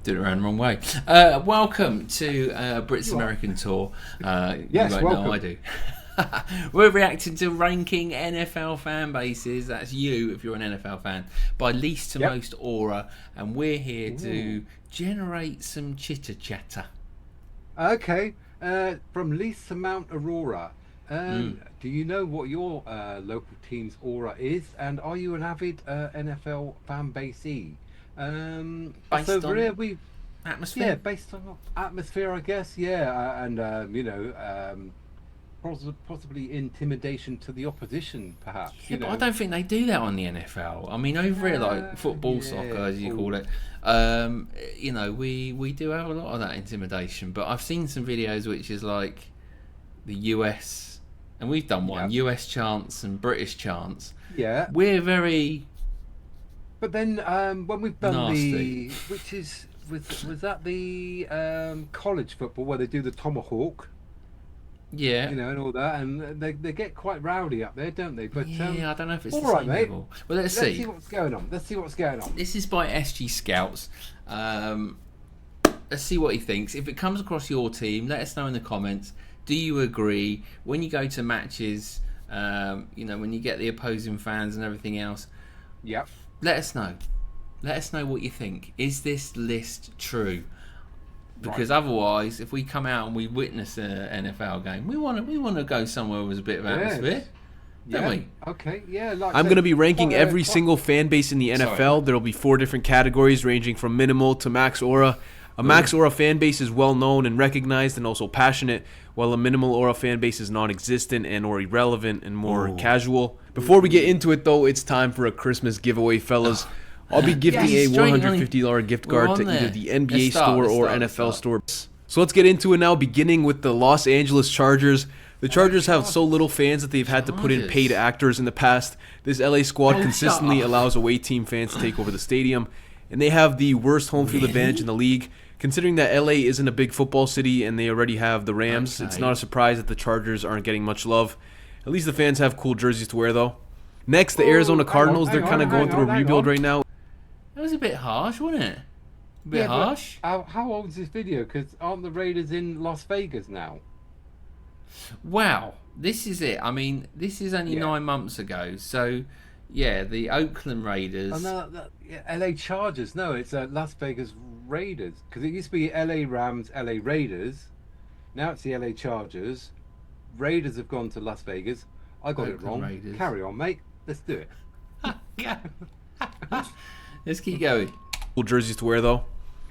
Did it around the wrong way. Welcome to Brits American Tour. Yes, you won't welcome. know I do. We're reacting to ranking NFL fan bases. That's you if you're an NFL fan. By least to most aura. And we're here to generate some chitter chatter. Okay, from least to Mount Aurora. Do you know what your local team's aura is? And are you an avid NFL fan basee? Based so on here we, atmosphere? yeah, based on atmosphere, I guess. Yeah, and you know, possibly intimidation to the opposition, perhaps. Yeah, you but know. I don't think they do that on the NFL. I mean, over here, like football, soccer, as you call it, you know, we do have a lot of that intimidation. But I've seen some videos which is like the US, and we've done one, US chants and British chants. Yeah. We're very... But then when we've done nasty. was that the college football where they do the tomahawk? Yeah. You know, and all that, and they get quite rowdy up there, don't they? But yeah, I don't know if it's all the right, same mate. level. Well, let's see what's going on. This is by SG Scouts. Let's see what he thinks. If it comes across your team, let us know in the comments. Do you agree? When you go to matches, you know, when you get the opposing fans and everything else, Yep. let us know. Let us know what you think. Is this list true? Because otherwise, if we come out and we witness an NFL game, we want to go somewhere with a bit of atmosphere, don't we? Okay. Yeah. Like I'm going to be ranking every single fan base in the NFL. There will be 4 different categories ranging from minimal to max aura. A max aura fan base is well known and recognized and also passionate, while a minimal aura fan base is non-existent and or irrelevant and more casual. Before we get into it though, it's time for a Christmas giveaway, fellas. I'll be gifting a $150 gift card to either the NBA store or NFL store. So let's get into it now, beginning with the Los Angeles Chargers. The Chargers have so little fans that they've had to put in paid actors in the past. This LA squad consistently allows away team fans to take over the stadium, and they have the worst home field advantage in the league. Considering that LA isn't a big football city and they already have the Rams, it's not a surprise that the Chargers aren't getting much love. At least the fans have cool jerseys to wear though. Next, the Arizona Cardinals. They're kind of going through a rebuild right now. That was a bit harsh, wasn't it? A bit harsh. How old is this video? Because aren't the Raiders in Las Vegas now? Wow, this is it. I mean, this is only 9 months ago. So, yeah, the Oakland Raiders. Oh, no, LA Chargers. No, it's Las Vegas Raiders. Because it used to be LA Rams, LA Raiders. Now it's the LA Chargers. Raiders have gone to Las Vegas. I got it wrong. Raiders. Carry on, mate. Let's do it. Let's keep going. Cool jerseys to wear though.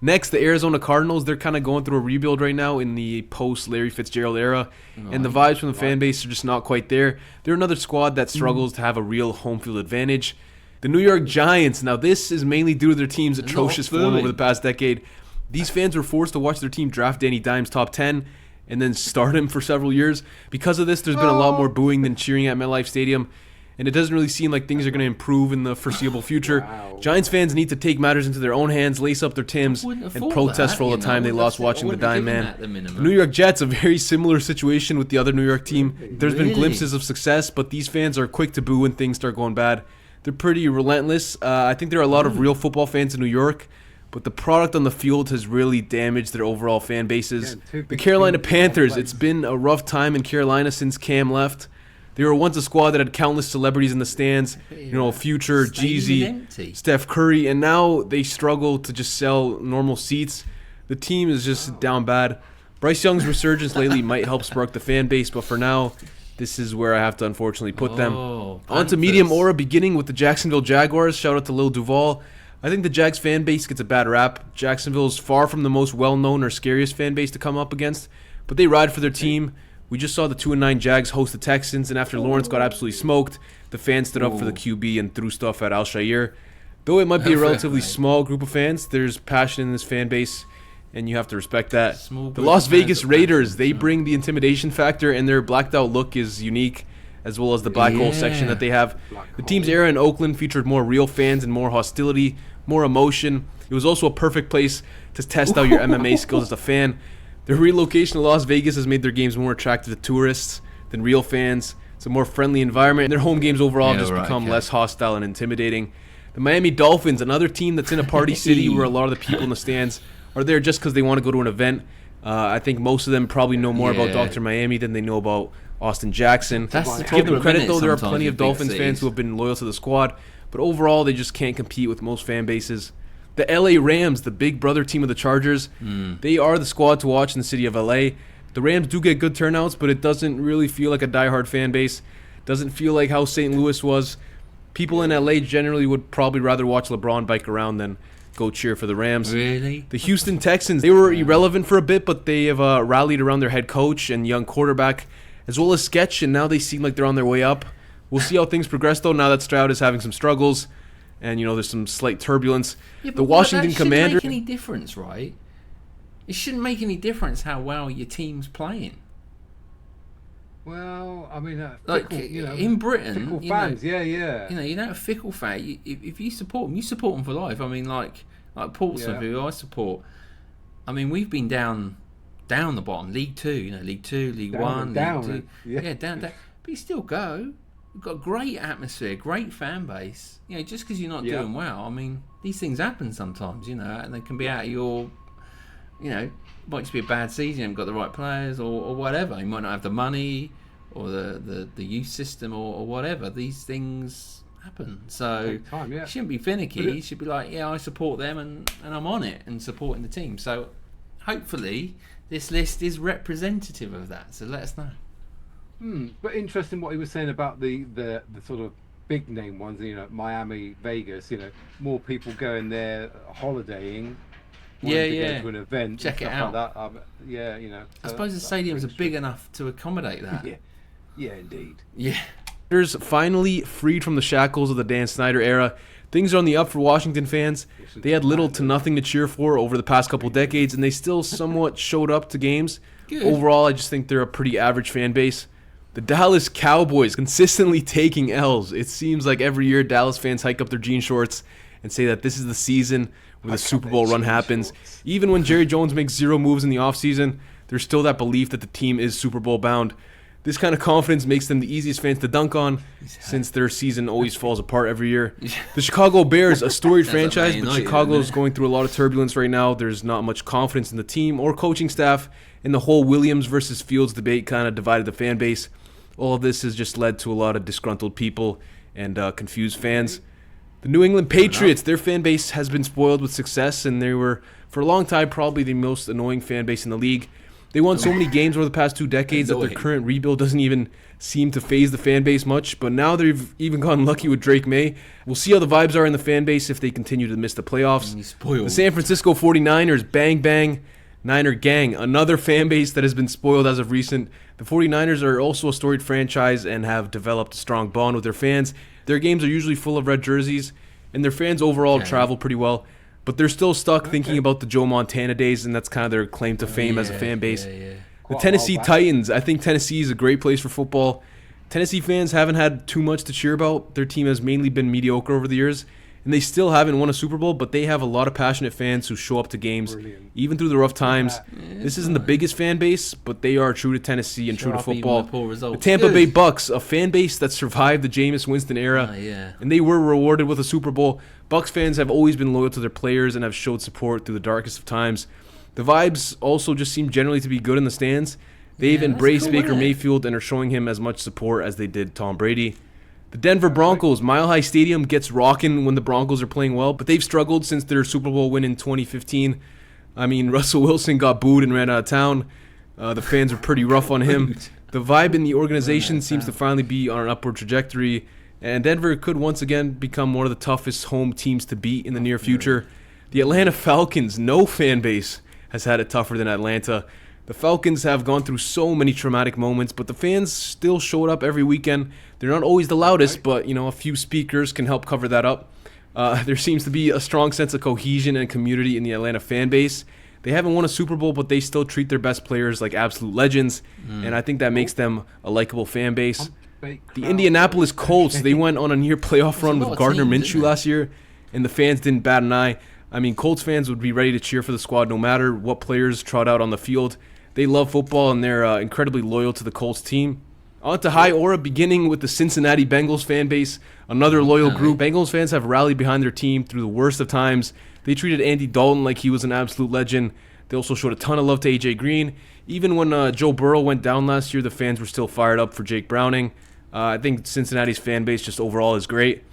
Next, the Arizona Cardinals. They're kind of going through a rebuild right now in the post-Larry Fitzgerald era, and the vibes from the fan base are just not quite there. They're another squad that struggles to have a real home field advantage. The New York Giants. Now, this is mainly due to their team's atrocious form over the past decade. These fans were forced to watch their team draft Danny Dimes top 10 and then start him for several years. Because of this, there's been a lot more booing than cheering at MetLife Stadium, and it doesn't really seem like things are going to improve in the foreseeable future. Giants fans need to take matters into their own hands, lace up their Tims, and protest for all the time they lost watching the Dime Man. The New York Jets, a very similar situation with the other New York team. There's been glimpses of success, but these fans are quick to boo when things start going bad. They're pretty relentless. I think there are a lot of real football fans in New York, but the product on the field has really damaged their overall fan bases. The Carolina Panthers, it's been a rough time in Carolina since Cam left. They were once a squad that had countless celebrities in the stands, you know, Future, Jeezy, Steph Curry, and now they struggle to just sell normal seats. The team is just down bad. Bryce Young's resurgence lately might help spark the fan base, but for now, this is where I have to unfortunately put them. On to medium aura, beginning with the Jacksonville Jaguars. Shout out to Lil Duval. I think the Jags fan base gets a bad rap. Jacksonville is far from the most well-known or scariest fan base to come up against, but they ride for their team. We just saw the 2-9 Jags host the Texans, and after Lawrence got absolutely smoked, the fans stood up for the QB and threw stuff at Al-Shaair. Though it might be a relatively small group of fans, there's passion in this fan base, and you have to respect that. The Las Vegas Raiders, they bring the intimidation factor, and their blacked out look is unique, as well as the black hole section that they have. The team's era in Oakland featured more real fans and more hostility, more emotion. It was also a perfect place to test out your MMA skills as a fan. Their relocation to Las Vegas has made their games more attractive to tourists than real fans. It's a more friendly environment, and their home games overall have just become less hostile and intimidating. The Miami Dolphins, another team that's in a party city where a lot of the people in the stands are there just because they want to go to an event. I think most of them probably know more about Yeah. Dr. Miami than they know about Austin Jackson. That's the To give them problem, credit, isn't it, though, there are sometimes plenty of with big Dolphins cities. fans who have been loyal to the squad, but overall, they just can't compete with most fan bases. The LA Rams, the big brother team of the Chargers, they are the squad to watch in the city of LA. The Rams do get good turnouts, but it doesn't really feel like a diehard fan base. Doesn't feel like how St. Louis was. People in LA generally would probably rather watch LeBron bike around than go cheer for the Rams. Really? The Houston Texans, they were irrelevant for a bit, but they have rallied around their head coach and young quarterback, as well as Sketch, and now they seem like they're on their way up. We'll see how things progress, though, now that Stroud is having some struggles, and, there's some slight turbulence. Yeah, but The Washington that Commander... shouldn't make any difference, right? It shouldn't make any difference how well your team's playing. Well, I mean, Like, fickle, in Britain, fickle fans, yeah. You know, a fickle fan. If you support them, you support them for life. I mean, like Portsmouth, who I support. I mean, we've been down the bottom, League Two. League Two, League One, down, League Two. yeah. Down. But you still go. You've got a great atmosphere, great fan base. Just because you're not doing well, I mean, these things happen sometimes. And they can be out of your. Might just be a bad season. You haven't got the right players, or whatever. You might not have the money, or the youth system, or whatever. These things happen. So you shouldn't be finicky. You should be like, I support them, and I'm on it and supporting the team. So hopefully this list is representative of that. So let us know. But interesting what he was saying about the sort of big name ones. Miami, Vegas. More people going there holidaying. Go to an event, check it stuff out. Like that. I suppose the stadiums are big enough to accommodate that. Yeah, indeed. Yeah. Raiders finally freed from the shackles of the Dan Snyder era. Things are on the up for Washington fans. They had little to nothing to cheer for over the past couple decades, and they still somewhat showed up to games. Good. Overall, I just think they're a pretty average fan base. The Dallas Cowboys consistently taking L's. It seems like every year Dallas fans hike up their jean shorts and say that this is the season where the Super Bowl run happens. Even when Jerry Jones makes zero moves in the offseason, there's still that belief that the team is Super Bowl bound. This kind of confidence makes them the easiest fans to dunk on, since their season always falls apart every year. The Chicago Bears, a storied franchise, but Chicago's going through a lot of turbulence right now. There's not much confidence in the team or coaching staff, and the whole Williams versus Fields debate kind of divided the fan base. All of this has just led to a lot of disgruntled people and confused fans. The New England Patriots, their fan base has been spoiled with success, and they were, for a long time, probably the most annoying fan base in the league. They won so many games over the past 2 decades that their current rebuild doesn't even seem to phase the fan base much, but now they've even gotten lucky with Drake May. We'll see how the vibes are in the fan base if they continue to miss the playoffs. The San Francisco 49ers, bang bang, Niner gang, another fan base that has been spoiled as of recent. The 49ers are also a storied franchise and have developed a strong bond with their fans. Their games are usually full of red jerseys, and their fans overall travel pretty well. But they're still stuck thinking about the Joe Montana days, and that's kind of their claim to fame as a fan base. The Tennessee Titans, I think Tennessee is a great place for football. Tennessee fans haven't had too much to cheer about. Their team has mainly been mediocre over the years, and they still haven't won a Super Bowl, but they have a lot of passionate fans who show up to games, even through the rough times. This isn't the biggest fan base, but they are true to Tennessee and true to football. The Tampa Bay Bucks, a fan base that survived the Jameis Winston era, and they were rewarded with a Super Bowl. Bucks fans have always been loyal to their players and have showed support through the darkest of times. The vibes also just seem generally to be good in the stands. They've embraced Baker Mayfield and are showing him as much support as they did Tom Brady. The Denver Broncos, Mile High Stadium gets rocking when the Broncos are playing well, but they've struggled since their Super Bowl win in 2015. I mean, Russell Wilson got booed and ran out of town. The fans are pretty rough on him. The vibe in the organization seems to finally be on an upward trajectory, and Denver could once again become one of the toughest home teams to beat in the near future. The Atlanta Falcons, no fan base has had it tougher than Atlanta. The Falcons have gone through so many traumatic moments, but the fans still showed up every weekend. They're not always the loudest, but a few speakers can help cover that up. There seems to be a strong sense of cohesion and community in the Atlanta fan base. They haven't won a Super Bowl, but they still treat their best players like absolute legends, and I think that makes them a likable fan base. The Indianapolis Colts, they went on a near playoff run with Gardner Minshew last year, and the fans didn't bat an eye. I mean, Colts fans would be ready to cheer for the squad no matter what players trot out on the field. They love football, and they're incredibly loyal to the Colts team. On to high aura, beginning with the Cincinnati Bengals fan base, another loyal group. Bengals fans have rallied behind their team through the worst of times. They treated Andy Dalton like he was an absolute legend. They also showed a ton of love to A.J. Green. Even when Joe Burrow went down last year, the fans were still fired up for Jake Browning. I think Cincinnati's fan base just overall is great.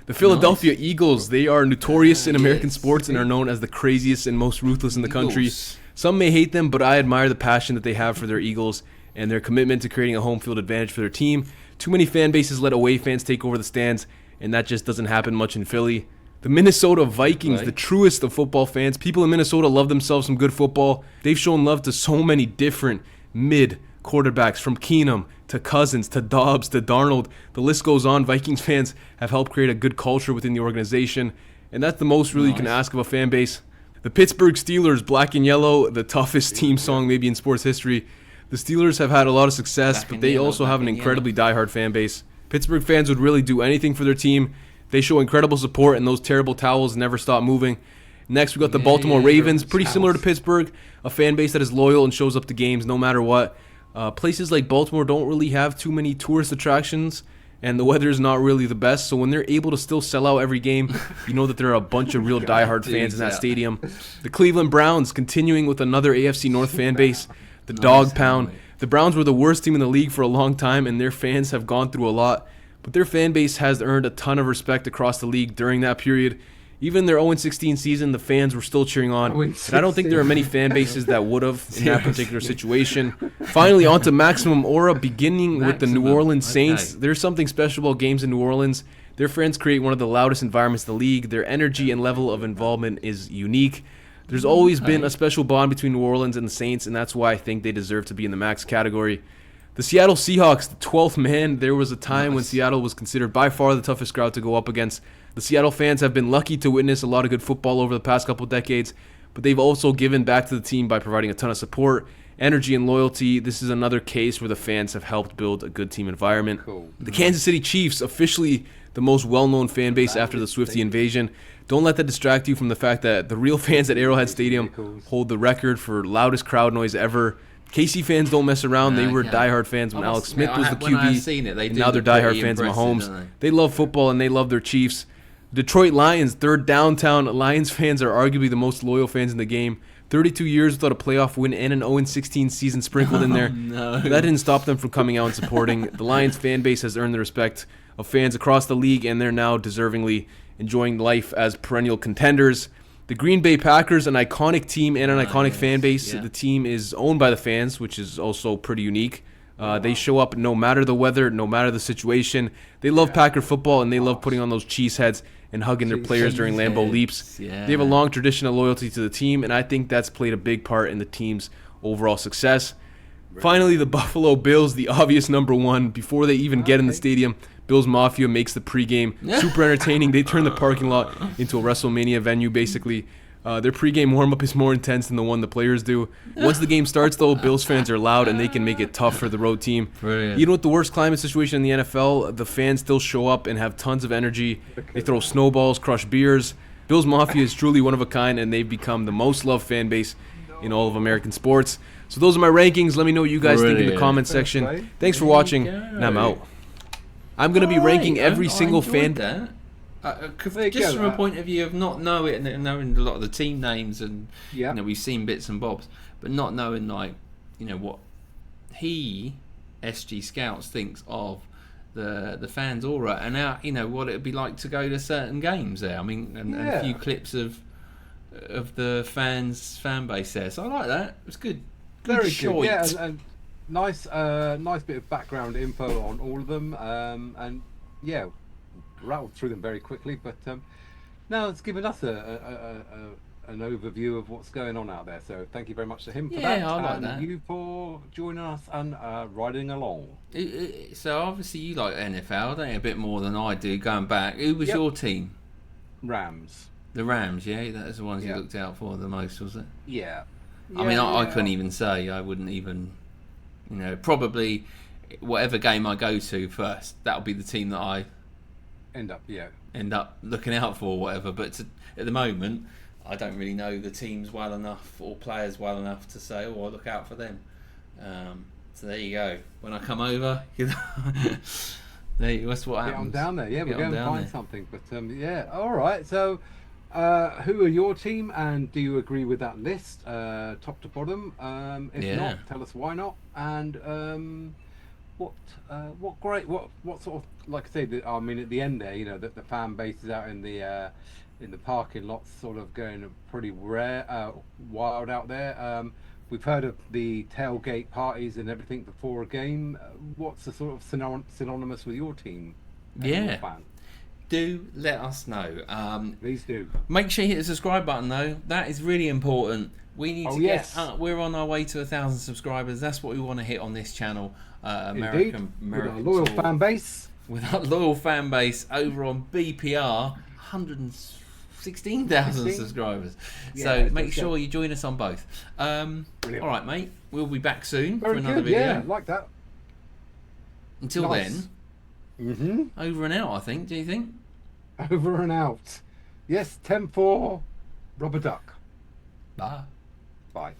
The Philadelphia Eagles, they are notorious in American sports and are known as the craziest and most ruthless in the country. Some may hate them, but I admire the passion that they have for their Eagles and their commitment to creating a home field advantage for their team. Too many fan bases let away fans take over the stands, and that just doesn't happen much in Philly. The Minnesota Vikings, the truest of football fans. People in Minnesota love themselves some good football. They've shown love to so many different mid quarterbacks, from Keenum to Cousins to Dobbs to Darnold. The list goes on. Vikings fans have helped create a good culture within the organization, and that's the most really you can ask of a fan base. The Pittsburgh Steelers, black and yellow, the toughest team song maybe in sports history. The Steelers have had a lot of success, but they also have an incredibly diehard fan base. Pittsburgh fans would really do anything for their team. They show incredible support, and those terrible towels never stop moving. Next, we got the Baltimore Ravens, pretty similar to Pittsburgh, a fan base that is loyal and shows up to games no matter what. Places like Baltimore don't really have too many tourist attractions, and the weather is not really the best, so when they're able to still sell out every game, you know that there are a bunch of real diehard fans in that stadium. The Cleveland Browns, continuing with another AFC North fan base, the Dog Pound. The Browns were the worst team in the league for a long time, and their fans have gone through a lot, but their fan base has earned a ton of respect across the league during that period. Even their 0-16 season, the fans were still cheering on, and I don't think there are many fan bases that would have in that particular situation. Finally, on to Maximum Aura, beginning with the New Orleans Saints. There's something special about games in New Orleans. Their fans create one of the loudest environments in the league. Their energy and level of involvement is unique. There's always been a special bond between New Orleans and the Saints, and that's why I think they deserve to be in the max category. The Seattle Seahawks, the 12th man. There was a time when Seattle was considered by far the toughest crowd to go up against. The Seattle fans have been lucky to witness a lot of good football over the past couple of decades, but they've also given back to the team by providing a ton of support, energy, and loyalty. This is another case where the fans have helped build a good team environment. The Kansas City Chiefs, officially the most well-known fan base after the Swiftie invasion. Don't let that distract you from the fact that the real fans at Arrowhead Stadium hold the record for loudest crowd noise ever. KC fans don't mess around. They were diehard fans when Alex Smith was the QB, and now they're diehard fans of Mahomes. They love football, and they love their Chiefs. Detroit Lions, third downtown. Lions fans are arguably the most loyal fans in the game. 32 years without a playoff win and an 0-16 season sprinkled in there. That didn't stop them from coming out and supporting. The Lions fan base has earned the respect of fans across the league, and they're now deservingly enjoying life as perennial contenders. The Green Bay Packers, an iconic team and an iconic fan base. The team is owned by the fans, which is also pretty unique. They show up no matter the weather, no matter the situation. They love Packer football, and they love putting on those cheese heads and hugging their players during Lambeau leaps. They have a long tradition of loyalty to the team, and I think that's played a big part in the team's overall success. Finally, the Buffalo Bills, the obvious number one. Before they even get in the stadium, Bills Mafia makes the pregame super entertaining. They turn the parking lot into a WrestleMania venue, basically. Their pregame warm-up is more intense than the one the players do. Once the game starts, though, Bills fans are loud, and they can make it tough for the road team. Brilliant. Even with the worst climate situation in the NFL, the fans still show up and have tons of energy. They throw snowballs, crush beers. Bills Mafia is truly one of a kind, and they've become the most loved fan base in all of American sports. So those are my rankings. Let me know what you guys think in the comment section. Thanks for watching, and I'm out. I'm going to be ranking every single fan... Just from a point of view of not knowing a lot of the team names, and you know, we've seen bits and bobs, but not knowing, like, you know, what SG Scouts thinks of the fans aura, and how, you know, what it'd be like to go to certain games there. I mean, and a few clips of the fan base there. So I like that. It's good. Very good. Yeah, and nice bit of background info on all of them. And yeah, rattled through them very quickly, but now it's given us an overview of what's going on out there. So thank you very much to him for that. Yeah, I like and that. You for joining us and riding along. So obviously you like NFL, don't you? A bit more than I do. Going back, who was your team? Rams. The Rams, yeah, that's the ones you looked out for the most, was it? Yeah. I mean, I couldn't even say. I wouldn't even, you know, probably whatever game I go to first, that'll be the team that I end up looking out for, or whatever. But at the moment, I don't really know the teams well enough or players well enough to say, oh, I'll look out for them. So there you go. When I come over, that's what happens. Get on down there. Yeah, we'll Get go on and down find there. something. But yeah, all right. So, who are your team, and do you agree with that list, top to bottom? If Yeah. not, tell us why not. And what sort of, like I say, I mean, at the end there, you know, that the fan base is out in the parking lots, sort of going pretty wild out there. We've heard of the tailgate parties and everything before a game. What's the sort of synonymous with your team? And your Yeah. fan? Do let us know. Please do. Make sure you hit the subscribe button though. That is really important. We need to yes. get. We're on our way to 1,000 subscribers. That's what we want to hit on this channel. Indeed. With our loyal talk. fan base. With our loyal fan base over on BPR, 116,000 16? subscribers. Yeah, So make let's sure go. you join us on both. All Brilliant. right, mate. We'll be back soon Very for another good. video. Yeah, like that. Until Nice. then, over and out. I think. Do you think? Over and out. Yes, 10-4, Rubber Duck. Bye. Bye.